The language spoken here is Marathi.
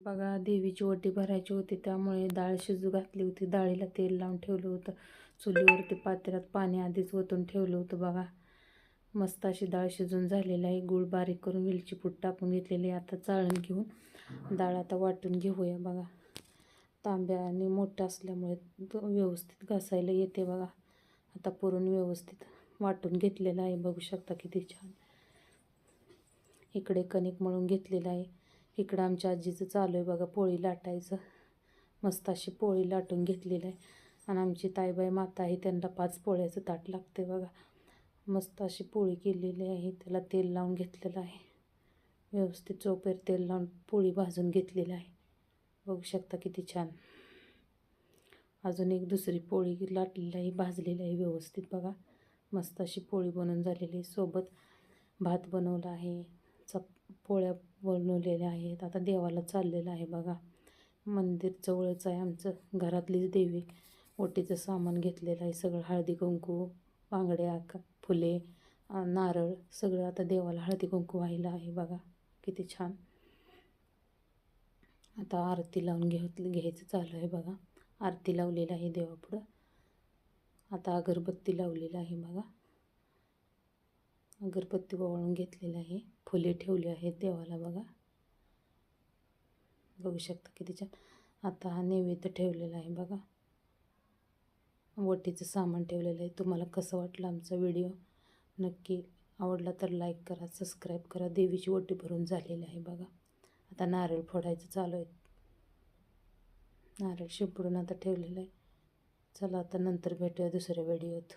बघा देवीची ओटी भरायची होती त्यामुळे डाळ शिजू घातली होती. डाळीला तेल लावून ठेवलं होतं. चुलीवरती पातेल्यात पाणी आधीच ओतून ठेवलं होतं. बघा मस्त अशी डाळ शिजून झालेली आहे. गूळ बारीक करून वेलची पूड टाकून घेतलेली आहे. आता चाळण घेऊन डाळ आता वाटून घेऊया. बघा तांब्याने मोठा असल्यामुळे तो व्यवस्थित घासायला येते. बघा आता पुरून व्यवस्थित वाटून घेतलेलं आहे. बघू शकता किती छान. इकडे कणिक मळून घेतलेलं आहे. इकडं आमच्या आजीचं चालू आहे बघा पोळी लाटायचं. मस्त अशी पोळी लाटून घेतलेली आहे. आणि आमची ताईबाई माता आहे त्यांना 5 पोळ्याचं ताट लागते. बघा मस्त अशी पोळी केलेली आहे. त्याला तेल लावून घेतलेलं आहे. व्यवस्थित चोपेर तेल लावून पोळी भाजून घेतलेली आहे. बघू शकता किती छान. अजून एक दुसरी पोळी लाटलेली आहे, भाजलेली आहे व्यवस्थित. बघा मस्त अशी पोळी बनवून झालेली आहे. सोबत भात बनवला आहे. पोळ्या बनवलेल्या आहेत. आता देवाला चाललेलं आहे. बघा मंदिर जवळच आहे आमचं. घरातलीच देवी. ओटीचं सामान घेतलेलं आहे सगळं. हळदी कुंकू, बांगड्या, फुले, नारळ सगळं आता देवाला हळदी कुंकू व्हायला आहे. बघा किती छान. आता आरती लावून घ्यायचं चालू आहे. बघा आरती लावलेली आहे देवापुढं. आता अगरबत्ती लावलेली आहे. बघा अगरबत्ती ओवाळून घेतलेली आहे. फुले ठेवली आहेत देवाला. बघा बघू शकता किती छान. आता हा नैवेद्य ठेवलेला आहे. बघा ओटीचं सामान ठेवलेलं आहे. तुम्हाला कसं वाटलं आमचा व्हिडिओ? नक्की आवडला तर लाईक करा, सबस्क्राईब करा. देवीची ओटी भरून झालेली आहे. बघा आता नारळ फोडायचं चालू आहे. नारळ शिंपडून आता ठेवलेलं आहे. चला आता नंतर भेटूया दुसऱ्या व्हिडिओत.